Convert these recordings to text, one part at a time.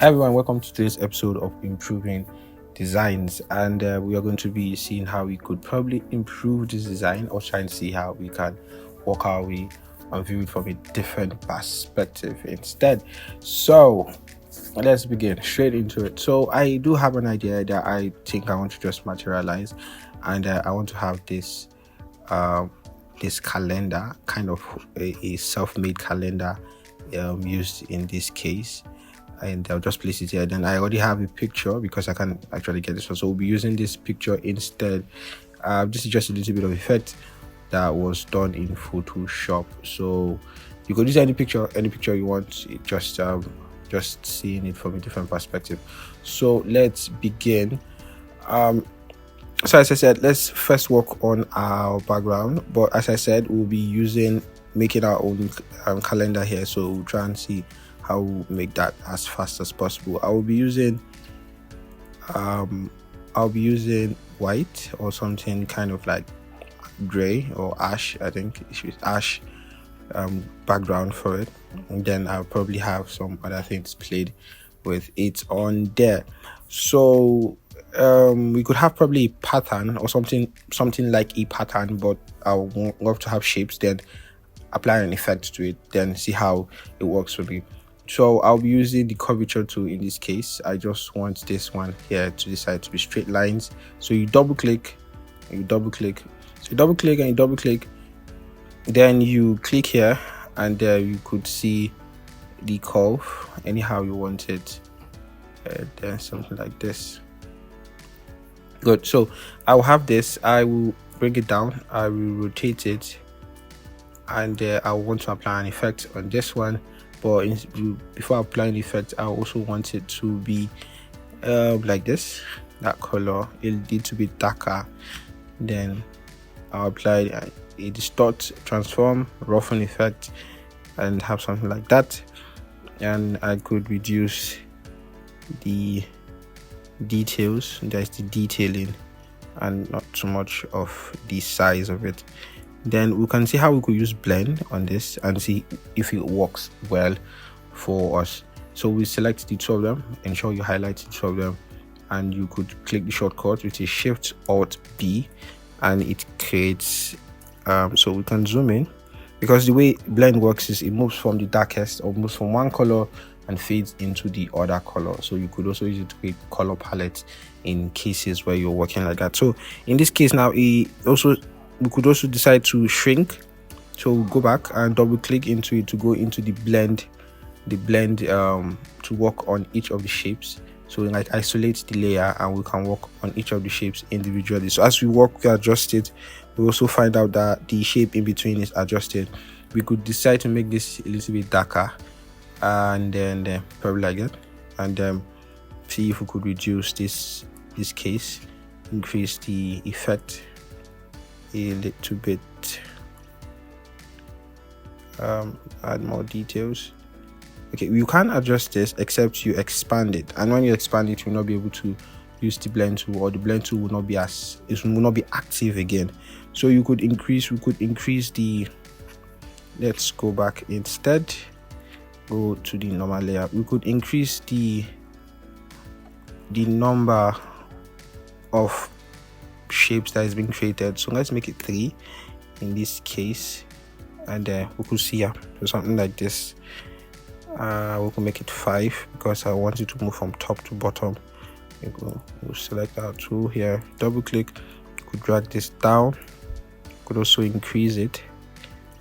Hi everyone, welcome to today's episode of Improving Designs, and we are going to be seeing how we could probably improve this design or try and see how we can work our way and view it from a different perspective instead. So let's begin straight into it. So I do have an idea that I think I want to just materialize, and I want to have this this calendar, kind of a self-made calendar used in this case, and I'll just place it here. Then I already have a picture because I can actually get this one, so we'll be using this picture instead. This is just a little bit of effect that was done in Photoshop, so you could use any picture you want. Just seeing it from a different perspective. So let's begin. So as I said, let's first work on our background, but as I said, we'll be making our own calendar here, so we'll try and see how we'll make that as fast as possible. I'll be using white or something kind of like gray or ash. I think it's ash background for it, and then I'll probably have some other things played with it on there. So we could have probably a pattern or something like a pattern, but I would love to have shapes, then apply an effect to it, then see how it works for me. So I'll be using the curvature tool in this case. I just want this one here to decide to be straight lines. So you double click, so you double click and you double click, then you click here, and there you could see the curve anyhow you want it, then something like this. Good. So I'll have this, I will bring it down, I will rotate it, and I want to apply an effect on this one. But before applying the effect, I also want it to be like this, that color. It'll need to be darker. Then I'll apply a distort, transform, roughen effect, and have something like that. And I could reduce the details. There's the detailing and not too much of the size of it. Then we can see how we could use blend on this and see if it works well for us. So we select the two of them, ensure you highlight the two of them, and you could click the shortcut, which is Shift Alt B, and it creates so we can zoom in, because the way blend works is it moves from the darkest, or moves from one color and fades into the other color. So you could also use it to create color palettes in cases where you're working like that. So in this case now, we could also decide to shrink. So we'll go back and double click into it to go into the blend to work on each of the shapes. So we like isolate the layer and we can work on each of the shapes individually. So as we work, we adjust it. We also find out that the shape in between is adjusted. We could decide to make this a little bit darker, and then probably like that, and see if we could reduce this case, increase the effect a little bit, add more details. Okay, you can adjust this except you expand it, and when you expand it, you'll not be able to use the blend tool, or the blend tool will not be active again. So we could increase the, let's go back instead, go to the normal layer. We could increase the number of shapes that is being created. So let's make it 3 in this case, and we could see so something like this. We can make it 5 because I want it to move from top to bottom. We'll select our tool here, double click, could drag this down, could also increase it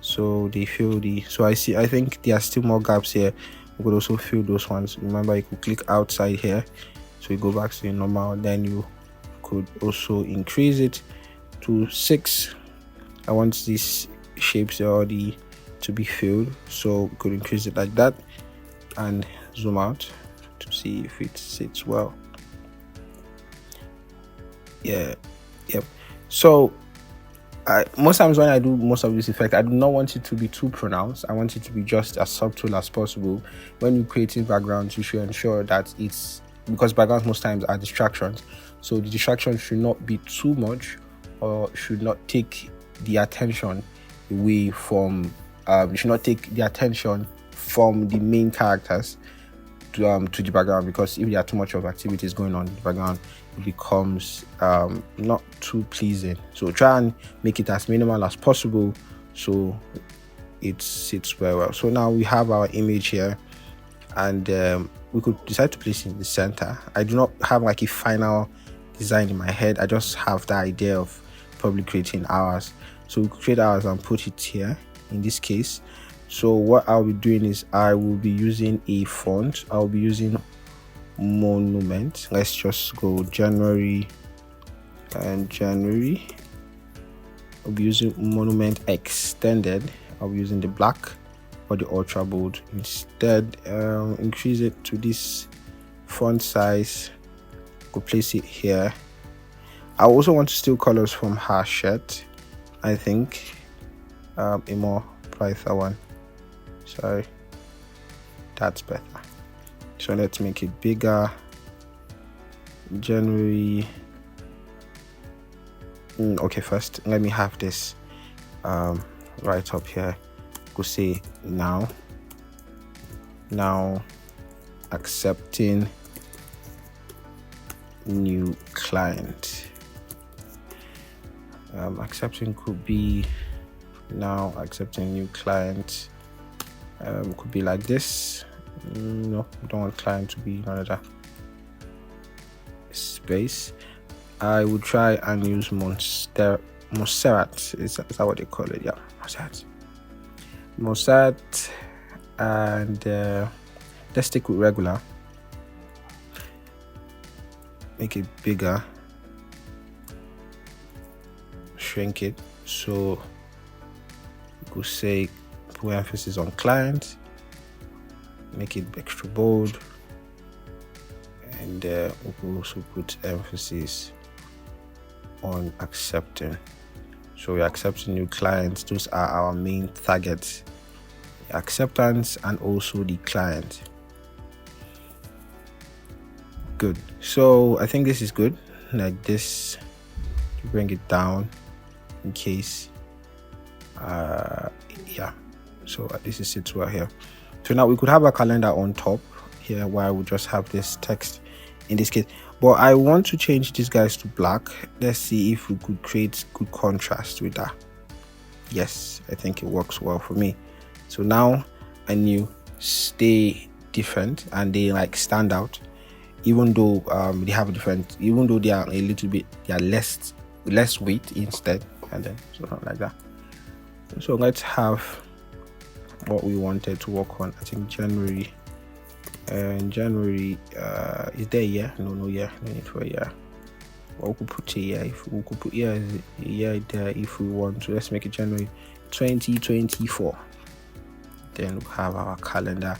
so they fill I think there are still more gaps here. We could also fill those ones. Remember, you could click outside here, so you go back to the normal, then you could also increase it to 6. I want these shapes already to be filled, so we could increase it like that and zoom out to see if it sits well. Yep. So most times when I do most of this effect, I do not want it to be too pronounced. I want it to be just as subtle as possible. When you're creating backgrounds, you should ensure that it's, because backgrounds most times are distractions, so the distraction should not be too much, or should not take the attention away from you should not take the attention from the main characters. to the background, because if there are too much of activities going on in the background, it becomes not too pleasing. So try and make it as minimal as possible so it sits very well. So now we have our image here, and we could decide to place it in the center. I do not have like a final design in my head. I just have the idea of probably creating ours. So we create ours and put it here in this case. So what I'll be doing is I will be using a font. I'll be using Monument. Let's just go January and January. I'll be using Monument Extended. I'll be using the black or the ultra bold. Instead, increase it to this font size. Go place it here. I also want to steal colors from her shirt. I think a more brighter one. Sorry, that's better. So let's make it bigger. January. Okay, first let me have this right up here. Go say now accepting new client. Accepting could be now accepting new client. Could be like this. No, we don't want client to be another space. I would try and use Montserrat. Is that what they call it? Yeah, Montserrat. And let's stick with regular. Make it bigger. Shrink it. So we could say put emphasis on client. Make it extra bold. And we could also put emphasis on accepting. So we're accepting new clients. Those are our main targets: acceptance and also the client. Good. So I think this is good. Like this, to bring it down in case. Yeah. So this is it well here. So now we could have a calendar on top here, where I would just have this text in this case. But I want to change these guys to black. Let's see if we could create good contrast with that. Yes, I think it works well for me. So now I knew stay different and they like stand out, even though they have a different, even though they are a little bit, they are less weight instead, and then something like that. So let's have what we wanted to work on. I think January. And January is there a year? No year. No need for a year. Well, we could put a year. If we could put a year there if we want to. Let's make it January 2024. Then we'll have our calendar.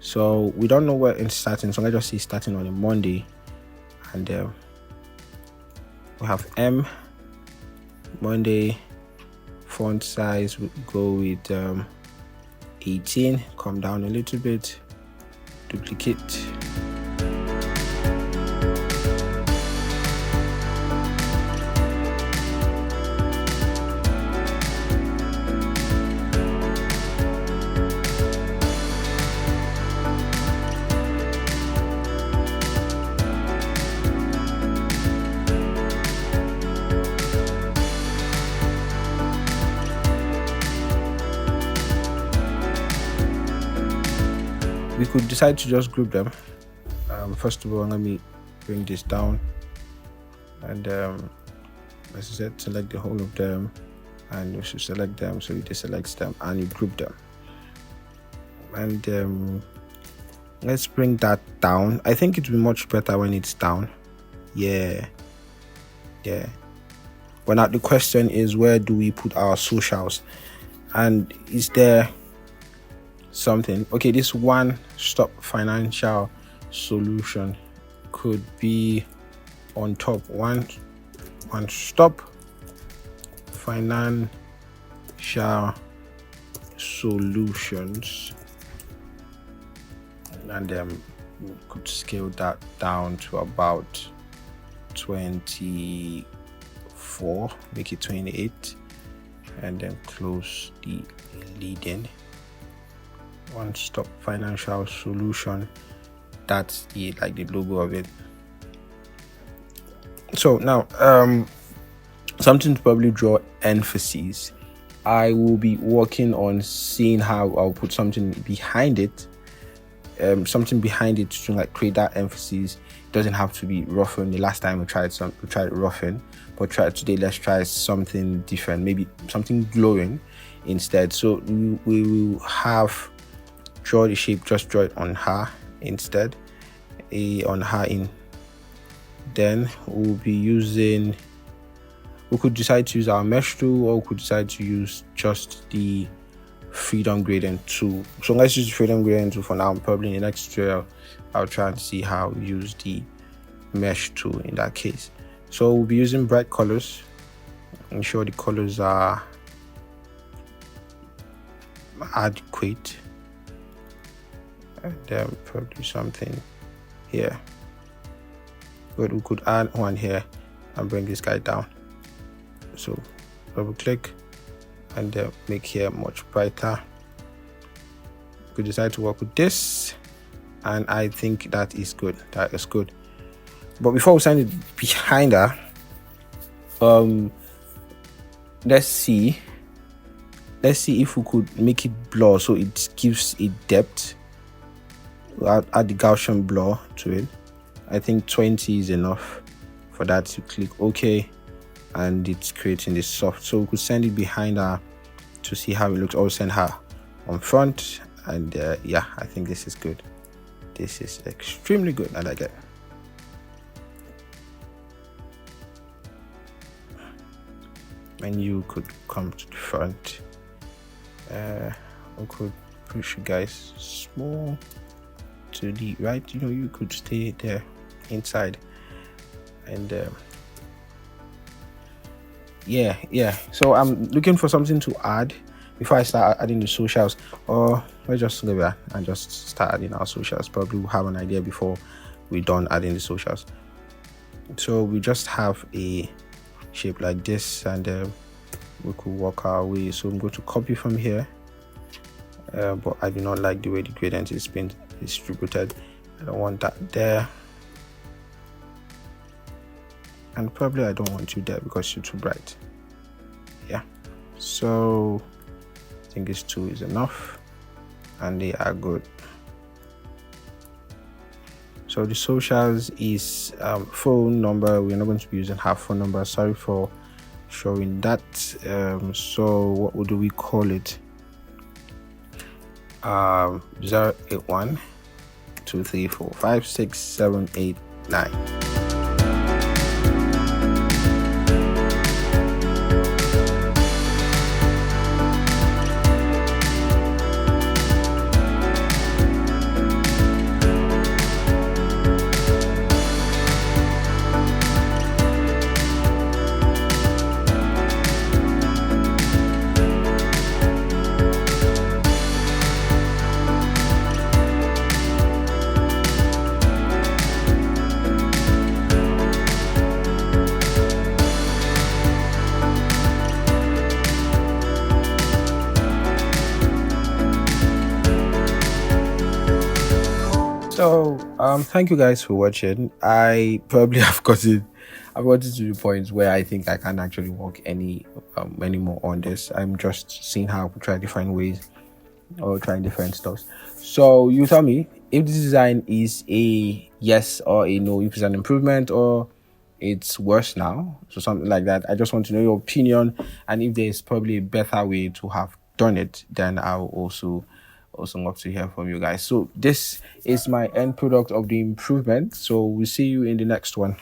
So we don't know where it's starting. So let's just say starting on a Monday, and we have M Monday. Font size we go with 18. Come down a little bit. Duplicate. We could decide to just group them. First of all, let me bring this down, and as I said, select the whole of them, and you should select them. So you deselect them and you group them, and let's bring that down. I think it will be much better when it's down. Yeah. But now the question is, where do we put our socials? And is there something? Okay, this one stop financial solution could be on top. One stop financial solutions, and then we could scale that down to about 24, make it 28, and then close the leading. One stop financial solution. that's the logo of it. So now something to probably draw emphasis. I will be working on seeing how I'll put something behind it, to like create that emphasis. It doesn't have to be roughing. The last time we tried roughing, but today let's try something different, maybe something glowing instead. So we will have draw the shape, just draw it on her instead, on her in. Then we'll be using, we could decide to use our mesh tool, or we could decide to use just the freedom gradient tool. So let's use the freedom gradient tool for now. Probably in the next tutorial I'll try and see how to use the mesh tool in that case. So we'll be using bright colors. Ensure the colors are adequate, and then probably something here. But we could add one here and bring this guy down. So double click and make here much brighter. We could decide to work with this, and I think that is good. That is good. But before we send it behind her, let's see if we could make it blur so it gives a depth. We'll add the Gaussian blur to it. I think 20 is enough for that. To click OK, and it's creating this soft. So we could send it behind her to see how it looks, or send her on front. And yeah, I think this is good. This is extremely good. I like it. And you could come to the front. We could push you guys small to the right. You could stay there inside. And yeah, so I'm looking for something to add before I start adding the socials. Or let's just leave that and just start adding our socials. Probably we'll have an idea before we're done adding the socials. So we just have a shape like this, and we could work our way. So I'm going to copy from here, but I do not like the way the gradient is being distributed. I don't want that there, and probably I don't want you there because you're too bright. Yeah, so I think this 2 is enough, and they are good. So the socials is phone number. We're not going to be using her phone number. Sorry for showing that. So what do we call it? 081 234 56789. So thank you guys for watching. I probably have gotten to the point where I think I can't actually work any more on this. I'm just seeing how to try different ways or trying different stuff. So you tell me if this design is a yes or a no, if it's an improvement or it's worse now, so something like that. I just want to know your opinion, and if there's probably a better way to have done it, then I'll also love to hear from you guys. So this is my end product of the improvement. So we'll see you in the next one.